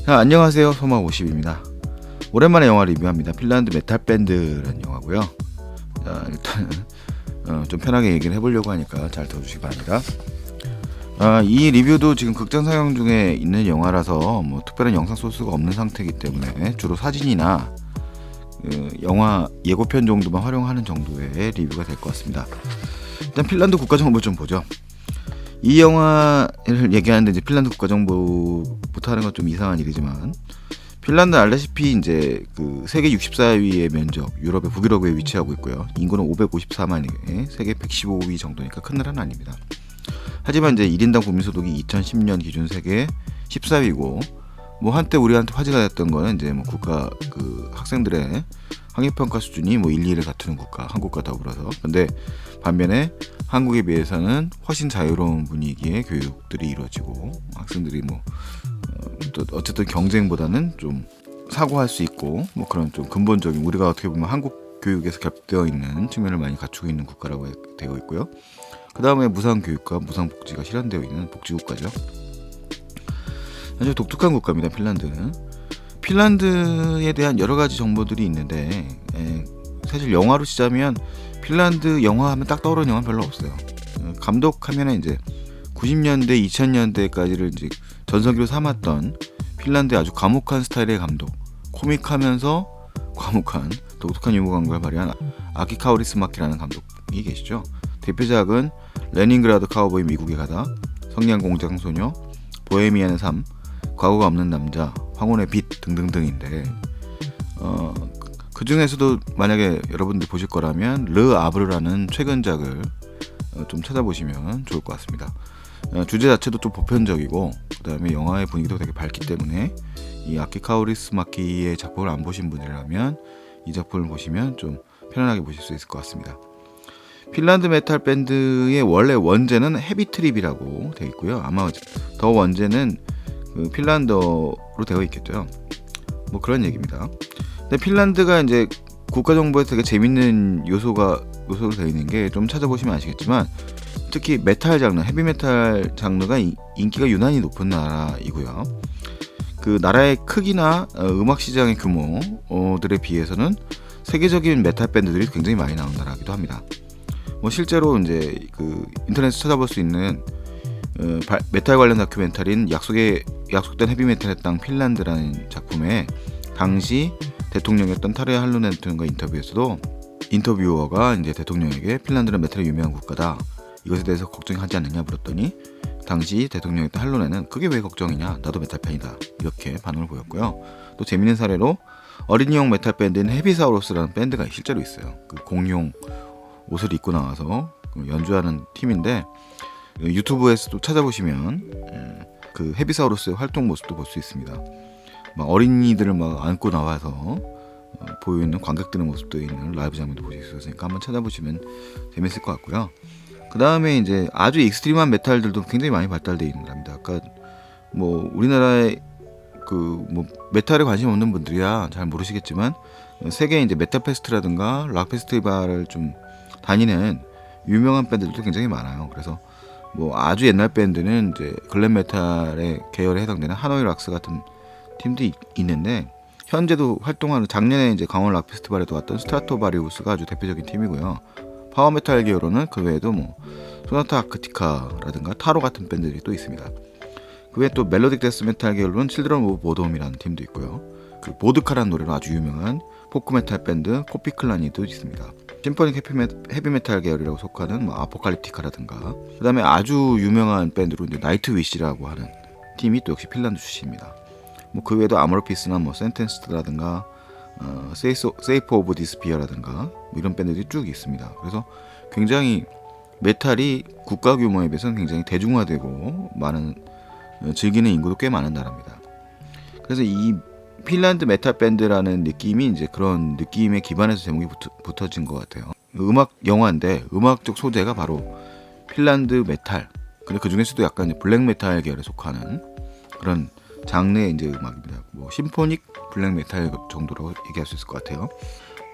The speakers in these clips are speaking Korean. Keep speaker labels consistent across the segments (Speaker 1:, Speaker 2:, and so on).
Speaker 1: 자, 안녕하세요. 소마50입니다. 오랜만에 영화 리뷰합니다. 핀란드 메탈 밴드라는 영화고요. 자, 일단 좀 편하게 얘기를 해보려고 하니까 잘 들어주시기 바랍니다. 이 리뷰도 지금 극장 상영 중에 있는 영화라서 뭐 특별한 영상 소스가 없는 상태이기 때문에 주로 사진이나 영화 예고편 정도만 활용하는 정도의 리뷰가 될 것 같습니다. 일단 핀란드 국가정보 좀 보죠. 이 영화를 얘기하는데 이제 핀란드 국가정보부터 하는 건 좀 이상한 일이지만, 핀란드 알다시피 이제 그 세계 64위의 면적, 유럽의 북유럽에 위치하고 있고요. 인구는 554만에 세계 115위 정도니까 큰 나라는 아닙니다. 하지만 이제 1인당 국민소득이 2010년 기준 세계 14위고, 뭐 한때 우리한테 화제가 됐던 거는 이제 뭐 국가 그 학생들의 학력평가 수준이 뭐 1, 2를 다투는 국가, 한국과 더불어서. 근데 반면에 한국에 비해서는 훨씬 자유로운 분위기의 교육들이 이루어지고, 학생들이 뭐 또 어쨌든 경쟁보다는 좀 사고할 수 있고, 뭐 그런 좀 근본적인, 우리가 어떻게 보면 한국 교육에서 겹되어 있는 측면을 많이 갖추고 있는 국가라고 되어 있고요. 그 다음에 무상교육과 무상복지가 실현되어 있는 복지국가죠. 아주 독특한 국가입니다. 핀란드는. 핀란드에 대한 여러 가지 정보들이 있는데, 사실 영화로 치자면 핀란드 영화 하면 딱 떠오르는 영화는 별로 없어요. 감독하면은 이제 90년대, 2000년대까지를 이제 전성기로 삼았던 핀란드의 아주 과묵한 스타일의 감독, 코믹하면서 과묵한 독특한 유머 감각을 발휘한 아키 카우리스마키라는 감독이 계시죠. 대표작은 레닌그라드 카우보이 미국에 가다, 성냥공장 소녀, 보헤미안의 삶, 과거가 없는 남자, 황혼의 빛 등등등인데, 그 중에서도 만약에 여러분들이 보실 거라면 르 아브르라는 최근작을 좀 찾아보시면 좋을 것 같습니다. 주제 자체도 좀 보편적이고, 그 다음에 영화의 분위기도 되게 밝기 때문에 이 아키 카우리스마키의 작품을 안 보신 분이라면 이 작품을 보시면 좀 편안하게 보실 수 있을 것 같습니다. 핀란드 메탈 밴드의 원래 원제는 헤비트립이라고 되어 있고요. 아마 더 원제는 그 핀란드어로 되어 있겠죠. 뭐 그런 얘기입니다. 근데 핀란드가 이제 국가정보에서 되게 재밌는 요소로 되어 있는 게, 좀 찾아보시면 아시겠지만, 특히 메탈 장르, 헤비메탈 장르가 인기가 유난히 높은 나라이고요. 그 나라의 크기나 음악 시장의 규모들에 비해서는 세계적인 메탈 밴드들이 굉장히 많이 나온 나라이기도 합니다. 뭐 실제로 이제 그 인터넷에서 찾아볼 수 있는 메탈 관련 다큐멘터리인 약속된 헤비메탈의 땅 핀란드라는 작품에 당시 대통령이었던 타르 할로넨과 인터뷰에서도 인터뷰어가 이제 대통령에게 핀란드는 메탈에 유명한 국가다, 이것에 대해서 걱정하지 않느냐 물었더니, 당시 대통령이었던 할로넨은 그게 왜 걱정이냐, 나도 메탈 팬이다, 이렇게 반응을 보였고요. 또 재밌는 사례로 어린이용 메탈 밴드인 헤비사우루스라는 밴드가 실제로 있어요. 그 공룡 옷을 입고 나와서 연주하는 팀인데, 유튜브에서도 찾아보시면 그 헤비사우루스의 활동 모습도 볼 수 있습니다. 막 어린이들을 막 안고 나와서 보이는 관객들의 모습도 있는 라이브 장면도 보실 수 있으니까 한번 찾아보시면 재밌을 것 같고요. 그 다음에 이제 아주 익스트림한 메탈들도 굉장히 많이 발달되어 있는 나라입니다. 아까 뭐 우리나라에 그 뭐 메탈에 관심 없는 분들이야 잘 모르시겠지만, 세계 이제 메탈 페스트라든가 락 페스티벌을 좀 다니는 유명한 밴드들도 굉장히 많아요. 그래서 뭐 아주 옛날 밴드는 이제 글램 메탈의 계열에 해당되는 하노이 락스 같은 팀도 있는데, 현재도 활동하는, 작년에 이제 강원 락 페스티벌에도 왔던 스트라토바리우스가 아주 대표적인 팀이고요. 파워메탈 계열로는 그 외에도 뭐 소나타 아크티카라든가 타로 같은 밴드들이 또 있습니다. 그 외에 또 멜로딕 데스메탈 계열로는 칠드런 오브 보돔이라는 팀도 있고요. 그 보드카라는 노래로 아주 유명한 포크메탈 밴드 코피클라니도 있습니다. 심포닉 헤비메탈 계열이라고 속하는 뭐 아포칼립티카라든가, 그 다음에 아주 유명한 밴드로 이제 나이트 위시라고 하는 팀이 또 역시 핀란드 출신입니다. 뭐 그 외에도 아모르피스나 뭐 센텐스라든가 세이프 오브 디스피어라든가 뭐 이런 밴드들이 쭉 있습니다. 그래서 굉장히 메탈이 국가 규모에 비해서는 굉장히 대중화되고 많은 즐기는 인구도 꽤 많은 나라입니다. 그래서 이 핀란드 메탈 밴드라는 느낌이 이제 그런 느낌에 기반해서 제목이 붙어진 것 같아요. 음악 영화인데 음악적 소재가 바로 핀란드 메탈, 근데 그 중에서도 약간 블랙 메탈 계열에 속하는 그런 장르의 이제 음악입니다. 뭐 심포닉 블랙 메탈 정도로 얘기할 수 있을 것 같아요.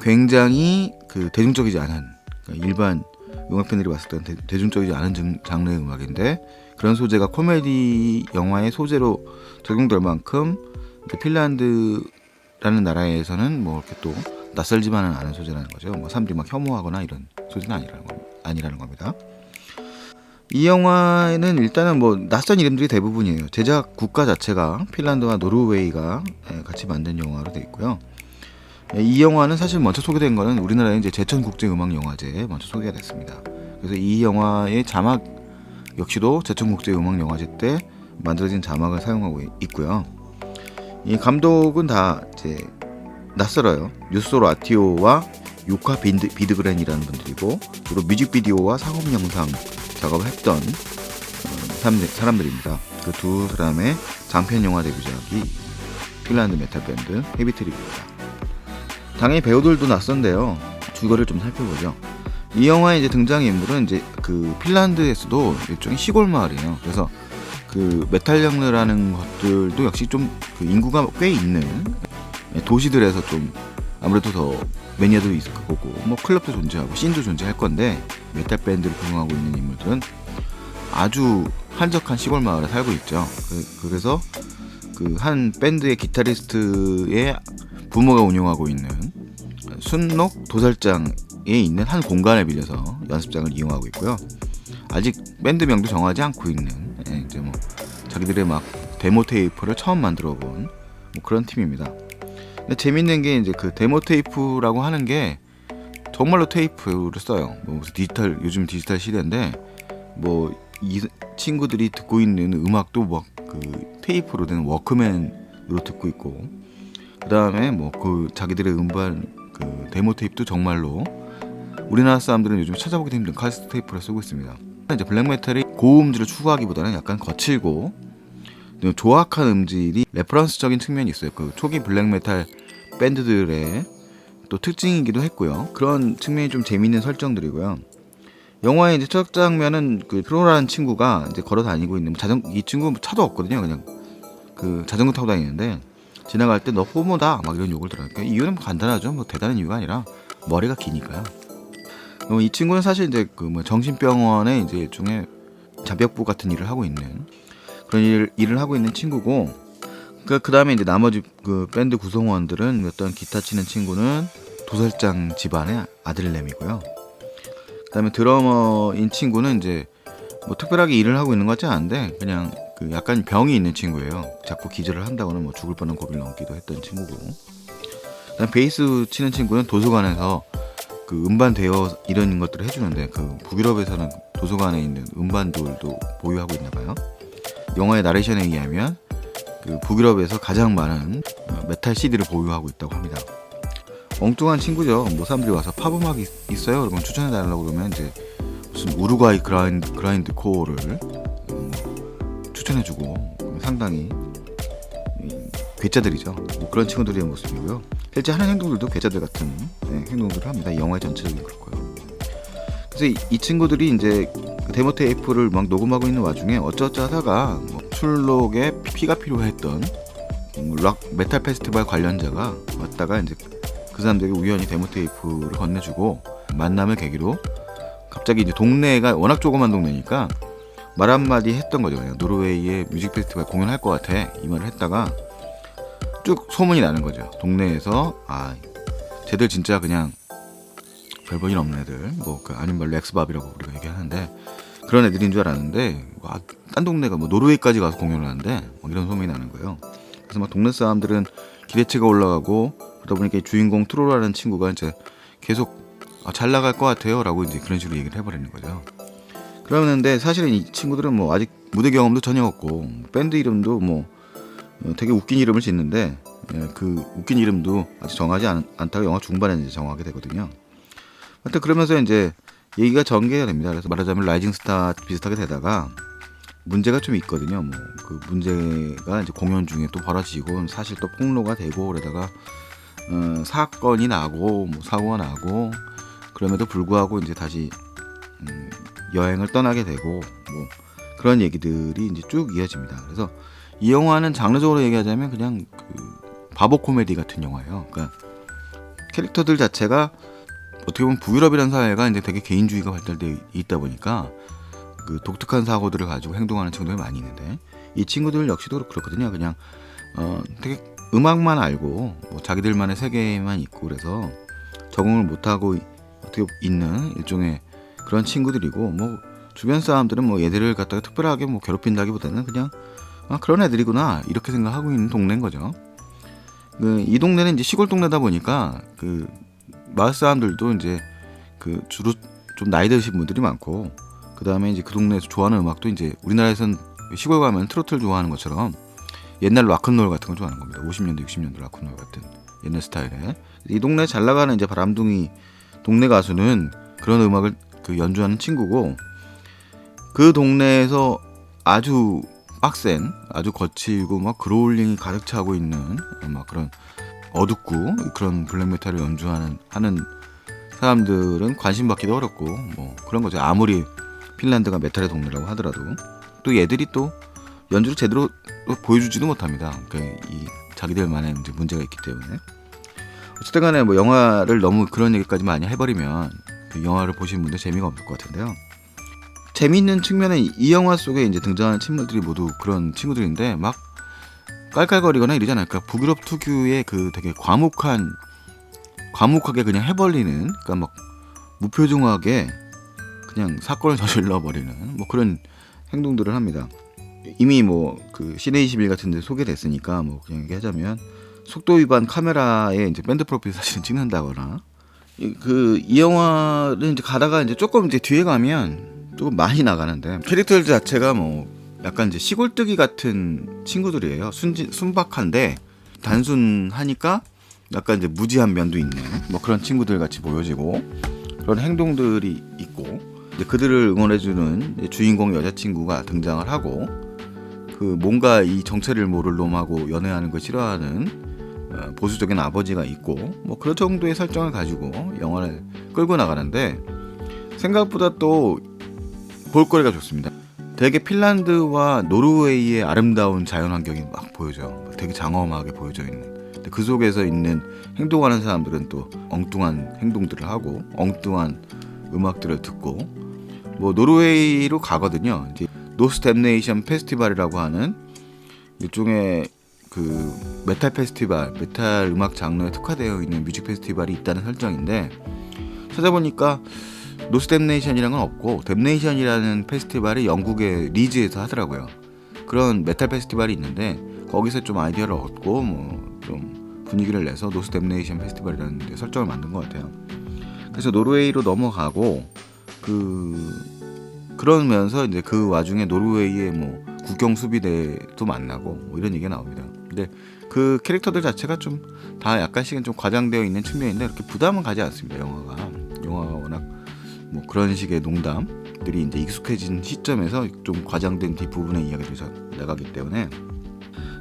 Speaker 1: 굉장히 그 대중적이지 않은, 그러니까 일반 음악 팬들이 봤을 때는 대중적이지 않은 장르의 음악인데, 그런 소재가 코미디 영화의 소재로 적용될 만큼 핀란드라는 나라에서는 뭐 이렇게 또 낯설지만은 않은 소재라는 거죠. 뭐 사람들이 막 혐오하거나 이런 소재는 아니라는 겁니다. 이 영화에는 일단은 뭐 낯선 이름들이 대부분이에요. 제작 국가 자체가 핀란드와 노르웨이가 같이 만든 영화로 되어 있고요. 이 영화는 사실 먼저 소개된 거는 우리나라의 이제 제천국제음악영화제에 먼저 소개가 됐습니다. 그래서 이 영화의 자막 역시도 제천국제음악영화제 때 만들어진 자막을 사용하고 있고요. 이 감독은 다 이제 낯설어요. 뉴소 라티오와 요카 비드그렌이라는 분들이고, 주로 뮤직비디오와 상업 영상 작업을 했던 사람들입니다. 그 두 사람의 장편 영화 데뷔작이 핀란드 메탈 밴드 헤비트릭입니다. 당연히 배우들도 낯선데요. 줄거리를 좀 살펴보죠. 이 영화의 이제 등장인물은 이제 그 핀란드에서도 일종의 시골 마을이에요. 그래서 그 메탈 장르라는 것들도 역시 좀 그 인구가 꽤 있는 도시들에서 좀 아무래도 더 매니아도 있을 거고, 뭐 클럽도 존재하고 씬도 존재할 건데, 메탈 밴드를 구성하고 있는 인물들은 아주 한적한 시골 마을에 살고 있죠. 그래서 그 한 밴드의 기타리스트의 부모가 운영하고 있는 순록 도살장에 있는 한 공간을 빌려서 연습장을 이용하고 있고요. 아직 밴드명도 정하지 않고 있는, 이제 뭐 자기들의 막 데모 테이프를 처음 만들어 본 뭐 그런 팀입니다. 근데 재밌는 게 이제 그 데모 테이프라고 하는 게 정말로 테이프를 써요. 뭐 요즘 디지털 시대인데, 뭐 이 친구들이 듣고 있는 음악도 막 그 테이프로 된 워크맨으로 듣고 있고, 그 다음에 뭐 그 자기들의 음반 그 데모 테이프도 정말로 우리나라 사람들은 요즘 찾아보기 힘든 카세트 테이프를 쓰고 있습니다. 이제 블랙메탈이 고음질을 추구하기보다는 약간 거칠고 조악한 음질이 레퍼런스적인 측면이 있어요. 그 초기 블랙메탈 밴드들의 또 특징이기도 했고요. 그런 측면이 좀 재미있는 설정들이고요. 영화의 이제 첫 장면은 그 프로라는 친구가 이제 걸어 다니고 있는 이 친구 차도 없거든요. 그냥 그 자전거 타고 다니는데, 지나갈 때 너 호모다 막 이런 욕을 들어요. 그러니까 이유는 간단하죠. 뭐 대단한 이유가 아니라 머리가 기니까요. 이 친구는 사실 이제 그 뭐 정신병원에 이제 일종의 잡역부 같은 일을 하고 있는 그런 일을 하고 있는 친구고, 그 다음에 이제 나머지 그 밴드 구성원들은 어떤 기타 치는 친구는 도살장 집안의 아들내미고요. 그 다음에 드러머인 친구는 이제 뭐 특별하게 일을 하고 있는 것 같지 않은데, 그냥 그 약간 병이 있는 친구예요. 자꾸 기절을 한다거나 뭐 죽을 뻔한 고비를 넘기도 했던 친구고, 그다음 베이스 치는 친구는 도서관에서 그 음반 대여 이런 것들을 해주는데, 그 북유럽에서는 도서관에 있는 음반들도 보유하고 있나봐요. 영화의 나레이션에 의하면 그 북유럽에서 가장 많은 메탈 CD를 보유하고 있다고 합니다. 엉뚱한 친구죠. 뭐 사람들이 와서 팝음악이 있어요, 그러면 추천해달라고 그러면 이제 무슨 우루과이 그라인드 코어를 추천해주고, 상당히 괴짜들이죠. 뭐 그런 친구들의 모습이고요. 실제 하는 행동들도 괴짜들 같은 행동들을 합니다. 영화의 전체적인 그렇고요. 그래서 이 친구들이 이제 데모 테이프를 막 녹음하고 있는 와중에 어쩌어쩌 하다가 뭐 출록에 피가 필요했던 락 메탈 페스티벌 관련자가 왔다가 이제 그 사람들에게 우연히 데모 테이프를 건네주고, 만남을 계기로 갑자기 이제 동네가 워낙 조그만 동네니까 말 한마디 했던 거죠. 그냥 노르웨이의 뮤직 페스티벌 공연할 것 같아, 이 말을 했다가 쭉 소문이 나는 거죠. 동네에서 쟤들 진짜 그냥 별 볼 일 없는 애들, 뭐 아닌 말로 엑스밥이라고 우리가 얘기하는데, 그런 애들인 줄 알았는데 딴 동네가 뭐 노르웨이까지 가서 공연을 하는데 이런 소문이 나는 거예요. 그래서 막 동네 사람들은 기대치가 올라가고, 그러다 보니까 주인공 트로라는 친구가 이제 계속 잘 나갈 것 같아요 라고 이제 그런 식으로 얘기를 해버리는 거죠. 그러는데 사실은 이 친구들은 뭐 아직 무대 경험도 전혀 없고, 밴드 이름도 뭐 되게 웃긴 이름을 짓는데, 그 웃긴 이름도 아직 정하지 않다가 영화 중반에 이제 정하게 되거든요. 하여튼 그러면서 이제 얘기가 전개가 됩니다. 그래서 말하자면 라이징 스타 비슷하게 되다가 문제가 좀 있거든요. 뭐 그 문제가 이제 공연 중에 또 벌어지고, 사실 또 폭로가 되고, 그러다가 사건이 나고 뭐 사고가 나고, 그럼에도 불구하고 이제 다시 여행을 떠나게 되고, 뭐 그런 얘기들이 이제 쭉 이어집니다. 그래서 이 영화는 장르적으로 얘기하자면 그냥 그 바보 코미디 같은 영화예요. 그러니까 캐릭터들 자체가 어떻게 보면 북유럽이라는 사회가 이제 되게 개인주의가 발달되어 있다 보니까 그 독특한 사고들을 가지고 행동하는 친구들이 많이 있는데, 이 친구들 역시도 그렇거든요. 그냥 되게 음악만 알고 뭐 자기들만의 세계만 있고 그래서 적응을 못하고 어떻게 있는 일종의 그런 친구들이고, 뭐 주변 사람들은 뭐 얘들을 갖다가 특별하게 뭐 괴롭힌다기보다는 그냥 그런 애들이구나 이렇게 생각하고 있는 동네인 거죠. 이 동네는 이제 시골 동네다 보니까 그 마을 사람들도 이제 그 주로 좀 나이 드신 분들이 많고, 그 다음에 이제 그 동네에서 좋아하는 음악도 이제 우리나라에선 시골 가면 트로트를 좋아하는 것처럼 옛날 락큰롤 같은 걸 좋아하는 겁니다. 50년대 60년대 락큰롤 같은 옛날 스타일의. 이 동네 잘 나가는 이제 바람둥이 동네 가수는 그런 음악을 그 연주하는 친구고, 그 동네에서 아주 빡센, 아주 거칠고 막 그로울링이 가득 차고 있는 막 그런 어둡고 그런 블랙메탈을 하는 사람들은 관심 받기도 어렵고 뭐 그런 거죠. 아무리 핀란드가 메탈의 동네라고 하더라도 또 얘들이 또 연주를 제대로 보여주지도 못합니다. 그러니까 이 자기들만의 이제 문제가 있기 때문에. 어쨌든 간에 뭐 영화를 너무 그런 얘기까지 많이 해버리면 그 영화를 보시는 분들 재미가 없을 것 같은데요. 재미있는 측면은 이 영화 속에 이제 등장하는 친구들이 모두 그런 친구들인데 막 깔깔거리거나 이러잖아요. 그러니까 북유럽 특유의 그 되게 과묵하게 그냥 해버리는, 그러니까 막 무표정하게 그냥 사건을 저질러 버리는 뭐 그런 행동들을 합니다. 이미 뭐 그 시내21 같은 데 소개됐으니까 뭐 그냥 얘기하자면 속도 위반 카메라에 이제 밴드 프로필 사진을 찍는다거나, 이 영화를 이제 가다가 이제 조금 이제 뒤에 가면 조금 많이 나가는데 캐릭터들 자체가 뭐 약간 이제 시골뜨기 같은 친구들이에요. 순박한데 단순하니까 약간 이제 무지한 면도 있는 뭐 그런 친구들 같이 보여지고, 그런 행동들이 있고, 이제 그들을 응원해주는 이제 주인공 여자친구가 등장을 하고, 그 뭔가 이 정체를 모를 놈하고 연애하는 걸 싫어하는 보수적인 아버지가 있고, 뭐 그런 정도의 설정을 가지고 영화를 끌고 나가는데 생각보다 또 볼거리가 좋습니다. 되게 핀란드와 노르웨이의 아름다운 자연환경이 막 보여져요. 되게 장엄하게 보여져 있는. 그 속에서 있는 행동하는 사람들은 또 엉뚱한 행동들을 하고 엉뚱한 음악들을 듣고, 뭐 노르웨이로 가거든요. 이제 노스댐네이션 페스티벌이라고 하는 일종의 그 메탈 페스티벌, 메탈 음악 장르에 특화되어 있는 뮤직 페스티벌이 있다는 설정인데, 찾아보니까 노스댐네이션이라는 건 없고 댐네이션이라는 페스티벌이 영국의 리즈에서 하더라고요. 그런 메탈 페스티벌이 있는데 거기서 좀 아이디어를 얻고 뭐 좀 분위기를 내서 노스댐네이션 페스티벌이라는 데 설정을 만든 것 같아요. 그래서 노르웨이로 넘어가고 그러면서 이제 그 와중에 노르웨이의 뭐 국경 수비대도 만나고 뭐 이런 얘기가 나옵니다. 근데 그 캐릭터들 자체가 좀 다 약간씩은 좀 과장되어 있는 측면인데 그렇게 부담은 가지 않습니다. 영화가 워낙 뭐 그런 식의 농담들이 이제 익숙해진 시점에서 좀 과장된 뒷부분의 이야기를 나가기 때문에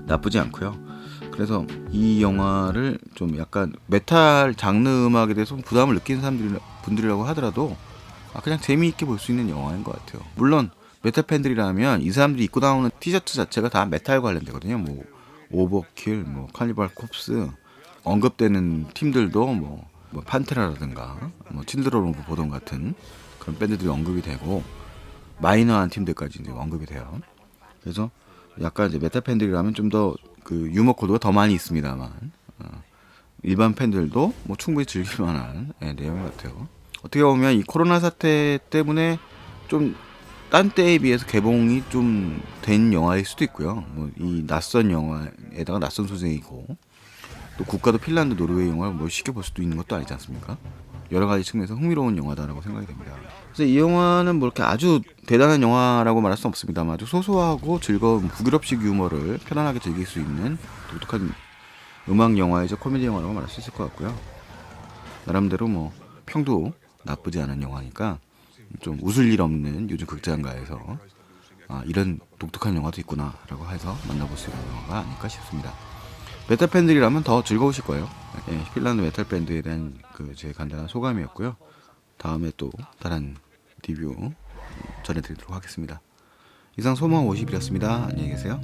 Speaker 1: 나쁘지 않고요. 그래서 이 영화를 좀 약간 메탈 장르 음악에 대해서 부담을 느끼는 분들이라고 하더라도 그냥 재미있게 볼 수 있는 영화인 것 같아요. 물론 메탈 팬들이라면 이 사람들이 입고 나오는 티셔츠 자체가 다 메탈 관련되거든요. 뭐 오버킬, 뭐 카니발 콥스, 언급되는 팀들도 뭐 판테라라든가 뭐 칠드런 오브 보던 같은 그런 밴드들이 언급이 되고, 마이너한 팀들까지 이제 언급이 돼요. 그래서 약간 이제 메탈 팬들이라면 좀 더 그 유머 코드가 더 많이 있습니다만 일반 팬들도 뭐 충분히 즐길 만한 내용 같아요. 어떻게 보면 이 코로나 사태 때문에 좀 딴 때에 비해서 개봉이 좀 된 영화일 수도 있고요. 뭐 이 낯선 영화에다가 낯선 소재이고, 또 국가도 핀란드, 노르웨이 영화를 뭐 쉽게 볼 수도 있는 것도 아니지 않습니까? 여러 가지 측면에서 흥미로운 영화다라고 생각이 됩니다. 그래서 이 영화는 뭐 이렇게 아주 대단한 영화라고 말할 수는 없습니다만 아주 소소하고 즐거운 북유럽식 유머를 편안하게 즐길 수 있는 독특한 음악 영화이자 코미디 영화라고 말할 수 있을 것 같고요. 나름대로 뭐 평도 나쁘지 않은 영화니까 좀 웃을 일 없는 요즘 극장가에서 이런 독특한 영화도 있구나라고 해서 만나볼 수 있는 영화가 아닐까 싶습니다. 메탈 팬들이라면 더 즐거우실 거예요. 핀란드 메탈 밴드에 대한 제 간단한 소감이었고요. 다음에 또 다른 리뷰 전해드리도록 하겠습니다. 이상 소망 50이었습니다. 안녕히 계세요.